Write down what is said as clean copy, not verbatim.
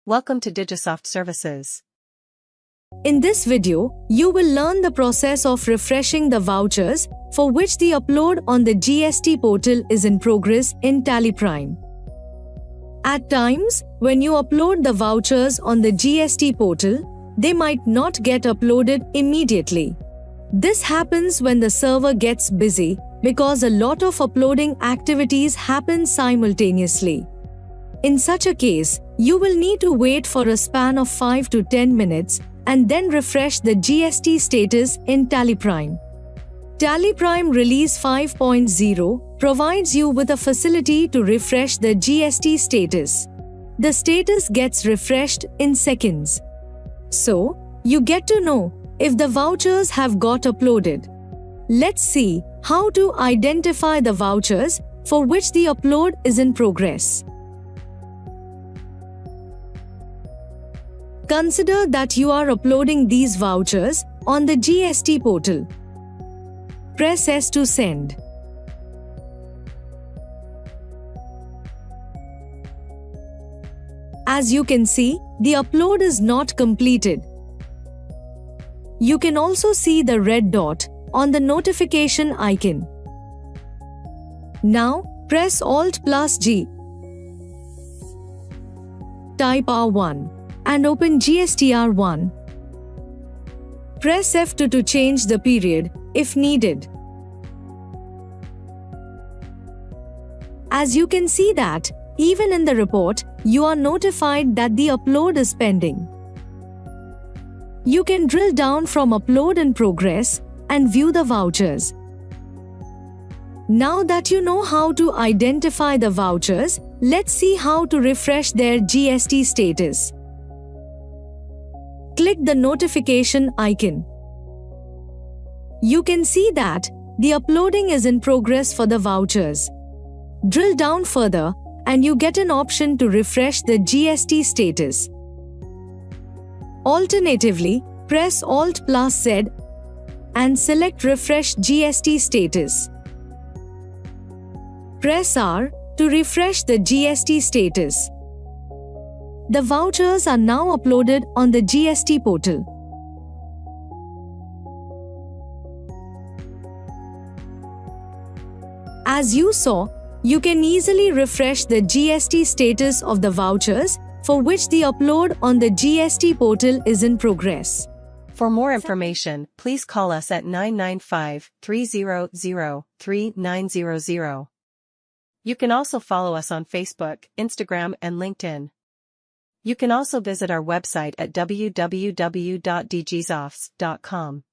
Welcome to Digisoft Services. In this video, you will learn the process of refreshing the vouchers for which the upload on the GST portal is in progress in TallyPrime. At times, when you upload the vouchers on the GST portal, they might not get uploaded immediately. This happens when the server gets busy because a lot of uploading activities happen simultaneously. In such a case, you will need to wait for a span of 5 to 10 minutes and then refresh the GST status in TallyPrime. TallyPrime Release 5.0 provides you with a facility to refresh the GST status. The status gets refreshed in seconds. So, you get to know if the vouchers have got uploaded. Let's see how to identify the vouchers for which the upload is in progress. Consider that you are uploading these vouchers on the GST portal. Press S to send. As you can see, the upload is not completed. You can also see the red dot on the notification icon. Now, press Alt+G. Type R1 and open GSTR1. Press F2 to change the period if needed. As you can see that, even in the report, you are notified that the upload is pending. You can drill down from Upload in Progress and view the vouchers. Now that you know how to identify the vouchers, let's see how to refresh their GST status. Click the notification icon. You can see that the uploading is in progress for the vouchers. Drill down further and you get an option to refresh the GST status. Alternatively, press Alt+Z and select Refresh GST status. Press R to refresh the GST status. The vouchers are now uploaded on the GST portal. As you saw, you can easily refresh the GST status of the vouchers for which the upload on the GST portal is in progress. For more information, please call us at 995-300-3900. You can also follow us on Facebook, Instagram, and LinkedIn. You can also visit our website at www.digisoft.com.